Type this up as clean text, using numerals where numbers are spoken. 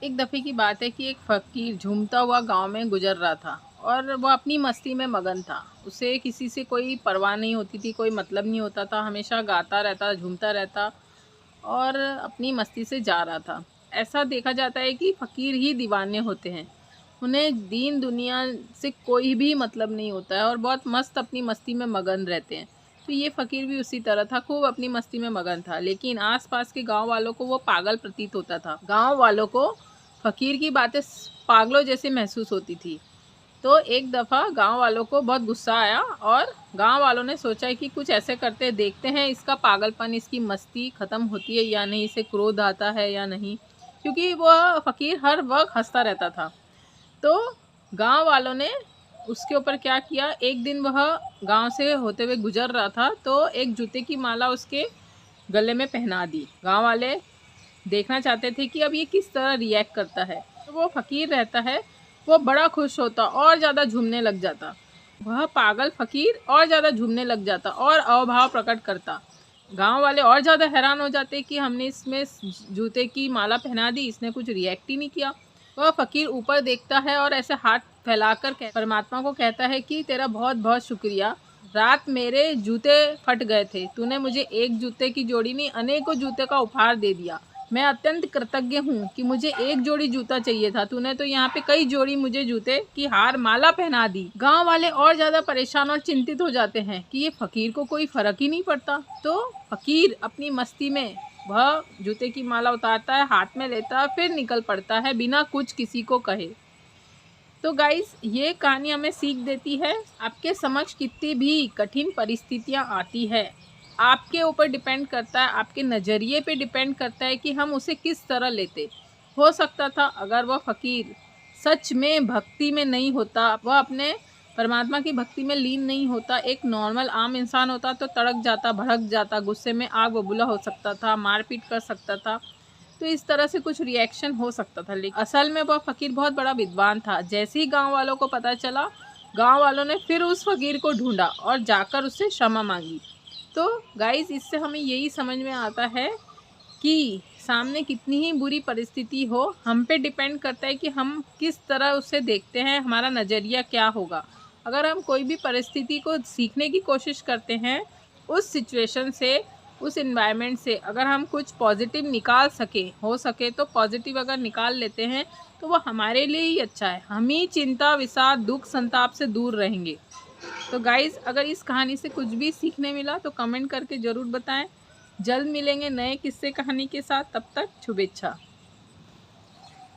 एक दफ़े की बात है कि एक फ़कीर झूमता हुआ गांव में गुजर रहा था और वो अपनी मस्ती में मगन था। उसे किसी से कोई परवाह नहीं होती थी, कोई मतलब नहीं होता था। हमेशा गाता रहता, झूमता रहता और अपनी मस्ती से जा रहा था। ऐसा देखा जाता है कि फ़कीर ही दीवाने होते हैं। उन्हें दीन दुनिया से कोई भी मतलब नहीं होता है और बहुत मस्त अपनी मस्ती में मगन रहते हैं। तो ये फ़कीर भी उसी तरह था, खूब अपनी मस्ती में मगन था। लेकिन आसपास के गांव वालों को वो पागल प्रतीत होता था। गांव वालों को फ़कीर की बातें पागलों जैसी महसूस होती थी। तो एक दफ़ा गांव वालों को बहुत गुस्सा आया और गांव वालों ने सोचा कि कुछ ऐसे करते देखते हैं, इसका पागलपन, इसकी मस्ती ख़त्म होती है या नहीं, इसे क्रोध आता है या नहीं, क्योंकि वह फ़कीर हर वक्त हंसता रहता था। तो गांव वालों ने उसके ऊपर क्या किया, एक दिन वह गांव से होते हुए गुजर रहा था तो एक जूते की माला उसके गले में पहना दी। गांव वाले देखना चाहते थे कि अब ये किस तरह रिएक्ट करता है। तो वो फ़कीर रहता है, वो बड़ा खुश होता और ज़्यादा झूमने लग जाता। वह पागल फ़कीर और ज़्यादा झूमने लग जाता और अवभाव प्रकट करता। गांव वाले और ज़्यादा हैरान हो जाते कि हमने इसमें जूते की माला पहना दी, इसने कुछ रिएक्ट ही नहीं किया। वह फ़कीर ऊपर देखता है और ऐसे हाथ फैलाकर परमात्मा को कहता है कि तेरा बहुत बहुत शुक्रिया। रात मेरे जूते फट गए थे, तूने मुझे एक जूते की जोड़ी नहीं अनेकों जूते का उपहार दे दिया। मैं अत्यंत कृतज्ञ हूँ कि मुझे एक जोड़ी जूता चाहिए था, तूने तो यहाँ पे कई जोड़ी मुझे जूते की हार माला पहना दी। गांव वाले और ज़्यादा परेशान और चिंतित हो जाते हैं कि ये फ़कीर को कोई फ़र्क ही नहीं पड़ता। तो फ़कीर अपनी मस्ती में वह जूते की माला उतारता है, हाथ में लेता है, फिर निकल पड़ता है बिना कुछ किसी को कहे। तो गाइस, ये कहानी हमें सीख देती है, आपके समक्ष कितनी भी कठिन परिस्थितियाँ आती है, आपके ऊपर डिपेंड करता है, आपके नज़रिए पे डिपेंड करता है कि हम उसे किस तरह लेते। हो सकता था अगर वह फ़कीर सच में भक्ति में नहीं होता, वह अपने परमात्मा की भक्ति में लीन नहीं होता, एक नॉर्मल आम इंसान होता तो तड़क जाता, भड़क जाता, गुस्से में आग बबूला हो सकता था, मारपीट कर सकता था। तो इस तरह से कुछ रिएक्शन हो सकता था। लेकिन असल में वह फ़कीर बहुत बड़ा विद्वान था। जैसे ही गांव वालों को पता चला, गांव वालों ने फिर उस फ़कीर को ढूंढा और जाकर उससे क्षमा मांगी। तो गाइस, इससे हमें यही समझ में आता है कि सामने कितनी ही बुरी परिस्थिति हो, हम पे डिपेंड करता है कि हम किस तरह उसे देखते हैं, हमारा नज़रिया क्या होगा। अगर हम कोई भी परिस्थिति को सीखने की कोशिश करते हैं, उस सिचुएशन से, उस इन्वायरमेंट से अगर हम कुछ पॉजिटिव निकाल सके, हो सके तो पॉजिटिव अगर निकाल लेते हैं तो वो हमारे लिए ही अच्छा है। हम ही चिंता, विषाद, दुख, संताप से दूर रहेंगे। तो गाइज़, अगर इस कहानी से कुछ भी सीखने मिला तो कमेंट करके ज़रूर बताएं। जल्द मिलेंगे नए किस्से कहानी के साथ, तब तक शुभेच्छा।